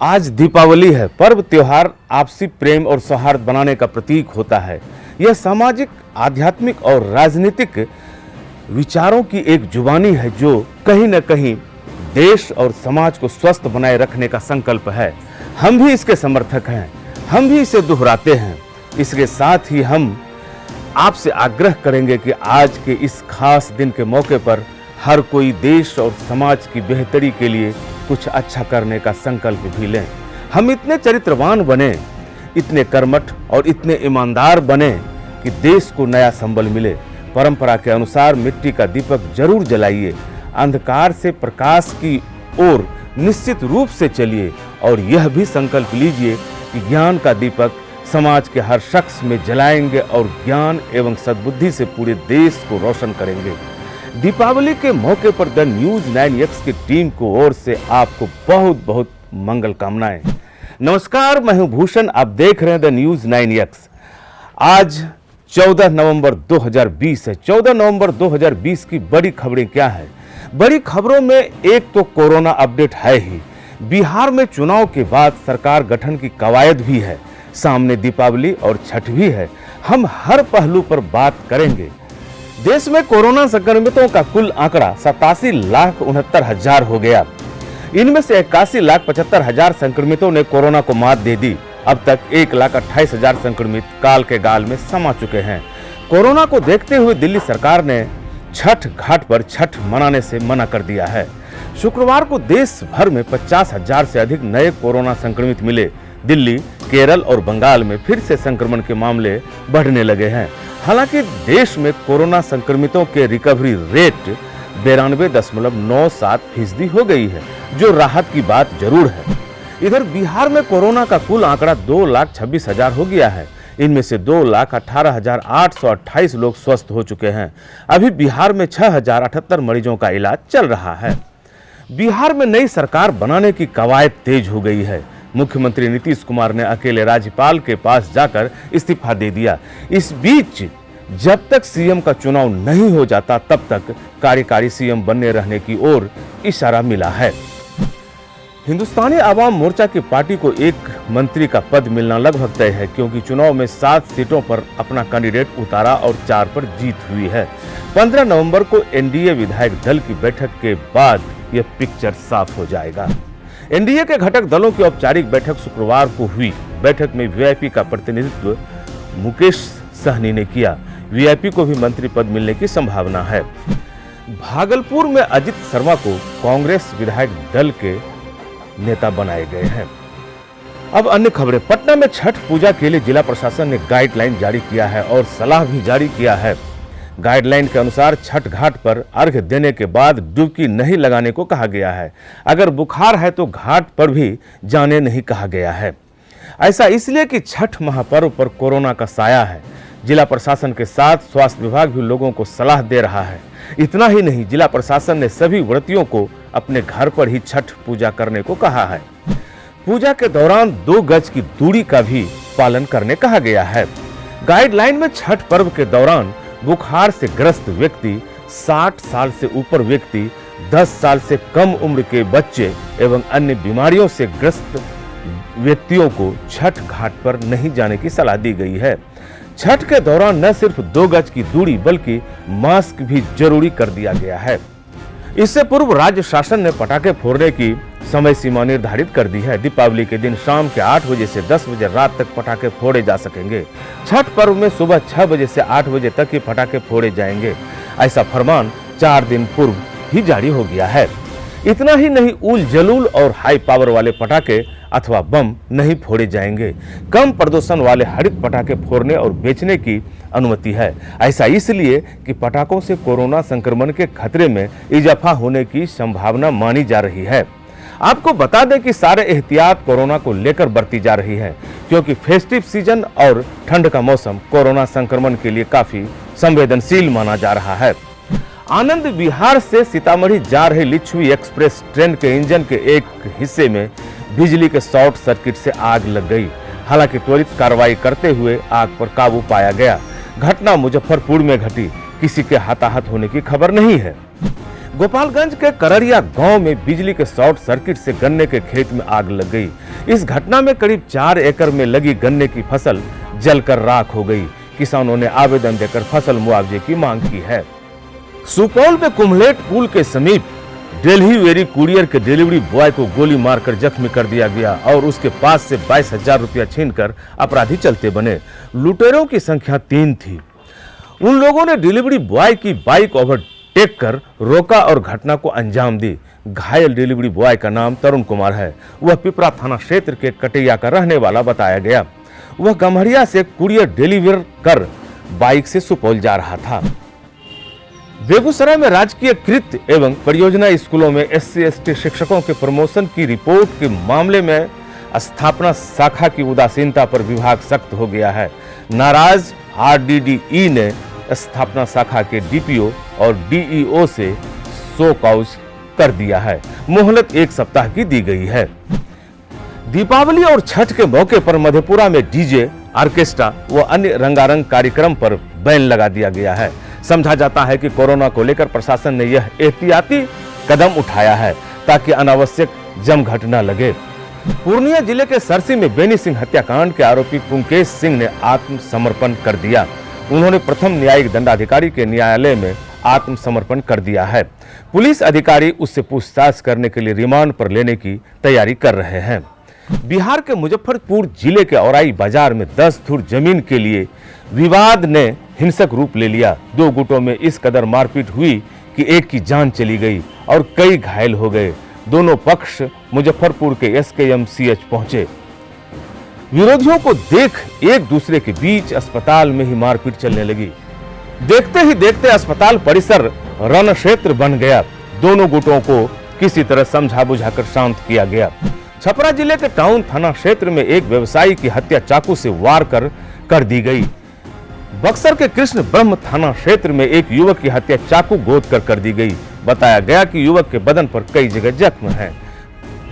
आज दीपावली है। पर्व त्योहार आपसी प्रेम और सौहार्द बनाने का प्रतीक होता है। यह सामाजिक, आध्यात्मिक और राजनीतिक विचारों की एक जुबानी है जो कहीं न कहीं देश और समाज को स्वस्थ बनाए रखने का संकल्प है। हम भी इसके समर्थक हैं, हम भी इसे दोहराते हैं। इसके साथ ही हम आपसे आग्रह करेंगे कि आज के इस खास दिन के मौके पर हर कोई देश और समाज की बेहतरी के लिए कुछ अच्छा करने का संकल्प भी लें। हम इतने चरित्रवान बने, इतने कर्मठ और इतने ईमानदार बने कि देश को नया संबल मिले। परंपरा के अनुसार मिट्टी का दीपक जरूर जलाइए, अंधकार से प्रकाश की ओर निश्चित रूप से चलिए और यह भी संकल्प लीजिए कि ज्ञान का दीपक समाज के हर शख्स में जलाएंगे और ज्ञान एवं सद्बुद्धि से पूरे देश को रोशन करेंगे। दीपावली के मौके पर द न्यूज 9X की टीम को ओर से आपको बहुत बहुत मंगल कामनाएं। नमस्कार, मैं हूं भूषण, आप देख रहे हैं द न्यूज 9X। आज 14 नवंबर 2020 है। 14 नवंबर 2020 की बड़ी खबरें क्या है? बड़ी खबरों में एक तो कोरोना अपडेट है ही, बिहार में चुनाव के बाद सरकार गठन की कवायद भी है, सामने दीपावली और छठ भी है। हम हर पहलू पर बात करेंगे। देश में कोरोना संक्रमितों का कुल आंकड़ा 87,69,000 हो गया। इनमें से 81,75,000 संक्रमितों ने कोरोना को मात दे दी। अब तक 1,28,000 संक्रमित काल के गाल में समा चुके हैं। कोरोना को देखते हुए दिल्ली सरकार ने छठ घाट पर छठ मनाने से मना कर दिया है। शुक्रवार को देश भर में 50,000 से अधिक नए कोरोना संक्रमित मिले। दिल्ली, केरल और बंगाल में फिर से संक्रमण के मामले बढ़ने लगे हैं। हालांकि देश में कोरोना संक्रमितों के रिकवरी रेट 92.97% हो गई है, जो राहत की बात जरूर है। इधर बिहार में कोरोना का कुल आंकड़ा 2,26,000 हो गया है। इनमें से 2,18,828 लोग स्वस्थ हो चुके हैं। अभी बिहार में 6,078 मरीजों का इलाज चल रहा है। बिहार में नई सरकार बनाने की कवायद तेज हो गई है। मुख्यमंत्री नीतीश कुमार ने अकेले राज्यपाल के पास जाकर इस्तीफा दे दिया। इस बीच जब तक सीएम का चुनाव नहीं हो जाता तब तक कार्यकारी सीएम बनने रहने की ओर इशारा मिला है। हिंदुस्तानी आवाम मोर्चा की पार्टी को एक मंत्री का पद मिलना लगभग तय है, क्योंकि चुनाव में 7 सीटों पर अपना कैंडिडेट उतारा और 4 पर जीत हुई है। 15 नवंबर को एनडीए विधायक दल की बैठक के बाद यह पिक्चर साफ हो जाएगा। एनडीए के घटक दलों की औपचारिक बैठक शुक्रवार को हुई। बैठक में वीआईपी का प्रतिनिधित्व मुकेश सहनी ने किया। वीआईपी को भी मंत्री पद मिलने की संभावना है। भागलपुर में अजित शर्मा को कांग्रेस विधायक दल के नेता बनाए गए हैं। अब अन्य खबरें। पटना में छठ पूजा के लिए जिला प्रशासन ने गाइडलाइन जारी किया है और सलाह भी जारी किया है। गाइडलाइन के अनुसार छठ घाट पर अर्घ्य देने के बाद डुबकी नहीं लगाने को कहा गया है। अगर बुखार है तो घाट पर भी जाने नहीं कहा गया है। ऐसा इसलिए कि छठ महापर्व पर कोरोना का साया है। जिला प्रशासन के साथ स्वास्थ्य विभाग भी लोगों को सलाह दे रहा है। इतना ही नहीं, जिला प्रशासन ने सभी व्रतियों को अपने घर पर ही छठ पूजा करने को कहा है। पूजा के दौरान 2 गज की दूरी का भी पालन करने कहा गया है। गाइडलाइन में छठ पर्व के दौरान बुखार से ग्रस्त व्यक्ति, 60 साल से ऊपर व्यक्ति, 10 साल से कम उम्र के बच्चे एवं अन्य बीमारियों से ग्रस्त व्यक्तियों को छठ घाट पर नहीं जाने की सलाह दी गई है। छठ के दौरान न सिर्फ 2 गज की दूरी बल्कि मास्क भी जरूरी कर दिया गया है। इससे पूर्व राज्य शासन ने पटाखे फोड़ने की समय सीमा निर्धारित कर दी है। दीपावली के दिन शाम के 8 बजे से 10 बजे रात तक पटाखे फोड़े जा सकेंगे। छठ पर्व में सुबह 6 बजे से 8 बजे तक ही पटाखे फोड़े जाएंगे। ऐसा फरमान 4 दिन पूर्व ही जारी हो गया है। इतना ही नहीं, उल जलूल और हाई पावर वाले पटाखे अथवा बम नहीं फोड़े जाएंगे। कम प्रदूषण वाले हरित पटाखे फोड़ने और बेचने की अनुमति है। ऐसा इसलिए कि पटाखों से कोरोना संक्रमण के खतरे में इजाफा होने की संभावना मानी जा रही है। आपको बता दें कि सारे एहतियात कोरोना को लेकर बरती जा रही है, क्योंकि फेस्टिव सीजन और ठंड का मौसम कोरोना संक्रमण के लिए काफी संवेदनशील माना जा रहा है। आनंद विहार से सीतामढ़ी जा रही लिच्छवी एक्सप्रेस ट्रेन के इंजन के एक हिस्से में बिजली के शॉर्ट सर्किट से आग लग गई। हालांकि त्वरित कार्रवाई करते हुए आग पर काबू पाया गया। घटना मुजफ्फरपुर में घटी। किसी के हताहत होने की खबर नहीं है। गोपालगंज के करड़िया गांव में बिजली के शॉर्ट सर्किट से गन्ने के खेत में आग लग गई। इस घटना में करीब 4 एकड़ में लगी गन्ने की फसल जलकर राख हो गई। किसानों ने आवेदन देकर फसल मुआवजे की मांग की है। सुपौल में कुम्हलेट पुल के समीप डेलीवेरी कुरियर के डिलीवरी बॉय को गोली मारकर जख्मी कर दिया गया और उसके पास से 22,000 रुपया छीनकर अपराधी चलते बने। लुटेरों की संख्या 3 थी। उन लोगों ने डिलीवरी बॉय की बाइक ओवरटेक कर रोका और घटना को अंजाम दी। घायल डिलीवरी बॉय का नाम तरुण कुमार है। वह पिपरा थाना क्षेत्र के कटैया का रहने वाला बताया गया। वह गम्हरिया से कुरियर डिलीवर कर बाइक से सुपौल जा रहा था। बेगूसराय में राजकीय कृत एवं परियोजना स्कूलों में SC/ST शिक्षकों के प्रमोशन की रिपोर्ट के मामले में स्थापना शाखा की उदासीनता पर विभाग सख्त हो गया है। नाराज RDDE ने स्थापना शाखा के DPO और DEO से शो कॉज कर दिया है। मोहलत 1 सप्ताह की दी गई है। दीपावली और छठ के मौके पर मधेपुरा में डीजे, ऑर्केस्ट्रा व अन्य रंगारंग कार्यक्रम पर बैन लगा दिया गया है। समझा जाता है कि कोरोना को लेकर प्रशासन ने यह एहतियाती कदम उठाया है ताकि अनावश्यक जमघट न लगे। पूर्णिया जिले के सरसी में बेनी सिंह हत्याकांड के आरोपी पुंकेश सिंह ने आत्मसमर्पण कर दिया। उन्होंने प्रथम न्यायिक दंडाधिकारी के न्यायालय में आत्मसमर्पण कर दिया है। पुलिस अधिकारी उससे पूछताछ करने के लिए रिमांड पर लेने की तैयारी कर रहे हैं। बिहार के मुजफ्फरपुर जिले के औराई बाजार में 10 धुर जमीन के लिए विवाद ने हिंसक रूप ले लिया। 2 गुटों में इस कदर मारपीट हुई कि एक की जान चली गई और कई घायल हो गए। दोनों पक्ष मुजफ्फरपुर के SKMCH पहुंचे। विरोधियों को देख एक दूसरे के बीच अस्पताल में ही मारपीट चलने लगी। देखते ही देखते अस्पताल परिसर रण क्षेत्र बन गया। दोनों गुटों को किसी तरह समझा बुझाकर शांत किया गया। छपरा जिले के टाउन थाना क्षेत्र में एक व्यवसायी की हत्या चाकू से वार कर दी गई। बक्सर के कृष्ण ब्रह्म थाना क्षेत्र में एक युवक की हत्या चाकू गोद कर दी गई। बताया गया कि युवक के बदन पर कई जगह जख्म हैं।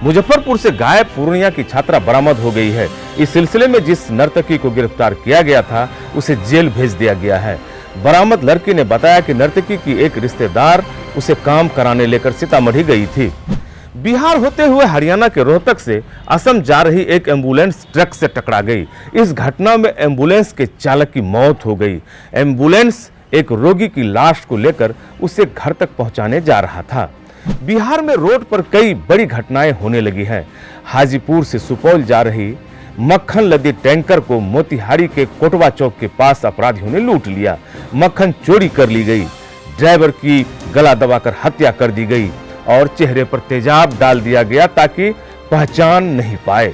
मुजफ्फरपुर से गायब पूर्णिया की छात्रा बरामद हो गई है। इस सिलसिले में जिस नर्तकी को गिरफ्तार किया गया था उसे जेल भेज दिया गया है। बरामद लड़की ने बताया कि नर्तकी की एक रिश्तेदार उसे काम कराने लेकर सीतामढ़ी गई थी। बिहार होते हुए हरियाणा के रोहतक से असम जा रही एक एम्बुलेंस ट्रक से टकरा गई। इस घटना में एम्बुलेंस के चालक की मौत हो गई। एम्बुलेंस एक रोगी की लाश को लेकर उसे घर तक पहुंचाने जा रहा था। बिहार में रोड पर कई बड़ी घटनाएं होने लगी हैं। हाजीपुर से सुपौल जा रही मक्खन लदी टैंकर को मोतिहारी के कोटवा चौक के पास अपराधियों ने लूट लिया। मक्खन चोरी कर ली गई। ड्राइवर की गला दबाकर हत्या कर दी गई और चेहरे पर तेजाब डाल दिया गया ताकि पहचान नहीं पाए।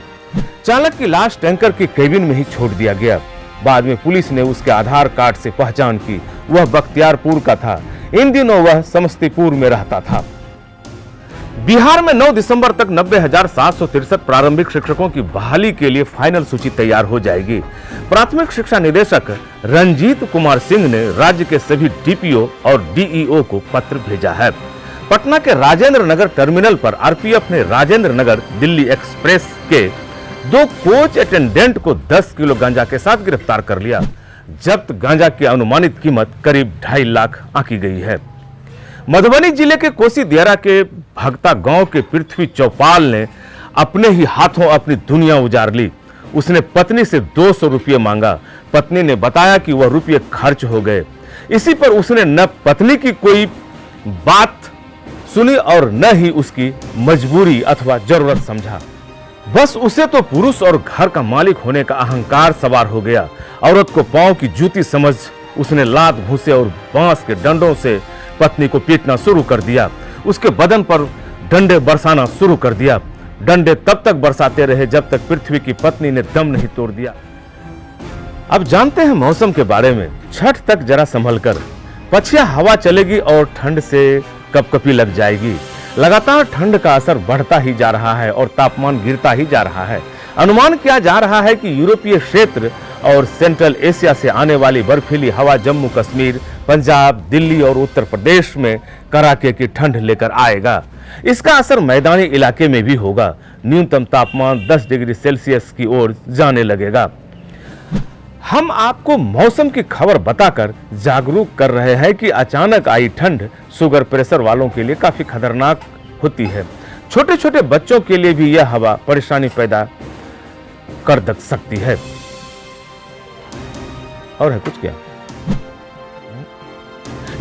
चालक की लाश टैंकर के केबिन में ही छोड़ दिया गया। बाद में पुलिस ने उसके आधार कार्ड से पहचान की। वह बख्तियारपुर का था। इन दिनों वह समस्तीपुर में रहता था। बिहार में 9 दिसंबर तक 90,763 प्रारंभिक शिक्षकों की बहाली के लिए फाइनल सूची तैयार हो जाएगी। प्राथमिक शिक्षा निदेशक रंजीत कुमार सिंह ने राज्य के सभी DPO और DEO को पत्र भेजा है। पटना के राजेंद्र नगर टर्मिनल पर RPF ने राजेंद्र नगर दिल्ली एक्सप्रेस के 2 कोच अटेंडेंट को 10 किलो गांजा के साथ गिरफ्तार कर लिया। जब्त गांजा की अनुमानित कीमत करीब 2.5 लाख आंकी गई है। मधुबनी जिले के कोसी दियारा के भगता गांव के पृथ्वी चौपाल ने अपने ही हाथों अपनी दुनिया उजाड़ ली। उसने पत्नी से 200 रुपये मांगा। पत्नी ने बताया कि वह रुपये खर्च हो गए। इसी पर उसने न पत्नी की कोई बात सुनी और न ही उसकी मजबूरी अथवा जरूरत समझा। बस उसे तो पुरुष और घर का मालिक होने का अहंकार सवार हो गया। औरत को पांव की जूती समझ उसने लात भूसे और बांस के डंडों से पत्नी को पीटना शुरू कर दिया। उसके बदन पर डंडे बरसाना शुरू कर दिया। डंडे तब तक बरसाते रहे जब तक पृथ्वी की पत्नी ने दम नहीं तोड़ दिया। अब जानते हैं मौसम के बारे में। छठ तक जरा संभल कर। पछिया हवा चलेगी और ठंड से कपकपी लग जाएगी। लगातार ठंड का असर बढ़ता ही जा रहा है और तापमान गिरता ही जा रहा है। अनुमान किया जा रहा है कि यूरोपीय क्षेत्र और सेंट्रल एशिया से आने वाली बर्फीली हवा जम्मू कश्मीर, पंजाब, दिल्ली और उत्तर प्रदेश में कड़ाके की ठंड लेकर आएगा। इसका असर मैदानी इलाके में भी होगा। न्यूनतम तापमान 10 डिग्री सेल्सियस की ओर जाने लगेगा। हम आपको मौसम की खबर बताकर जागरूक कर रहे हैं कि अचानक आई ठंड शुगर प्रेशर वालों के लिए काफी खतरनाक होती है। छोटे छोटे बच्चों के लिए भी यह हवा परेशानी पैदा कर सकती है। और है कुछ क्या?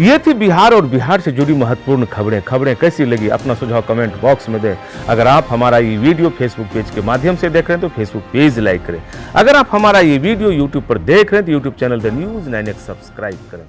ये थी बिहार और बिहार से जुड़ी महत्वपूर्ण खबरें कैसी लगी अपना सुझाव कमेंट बॉक्स में दें। अगर आप हमारा ये वीडियो फेसबुक पेज के माध्यम से देख रहे हैं तो फेसबुक पेज लाइक करें। अगर आप हमारा ये वीडियो यूट्यूब पर देख रहे हैं तो YouTube channel the news 9X subscribe करें।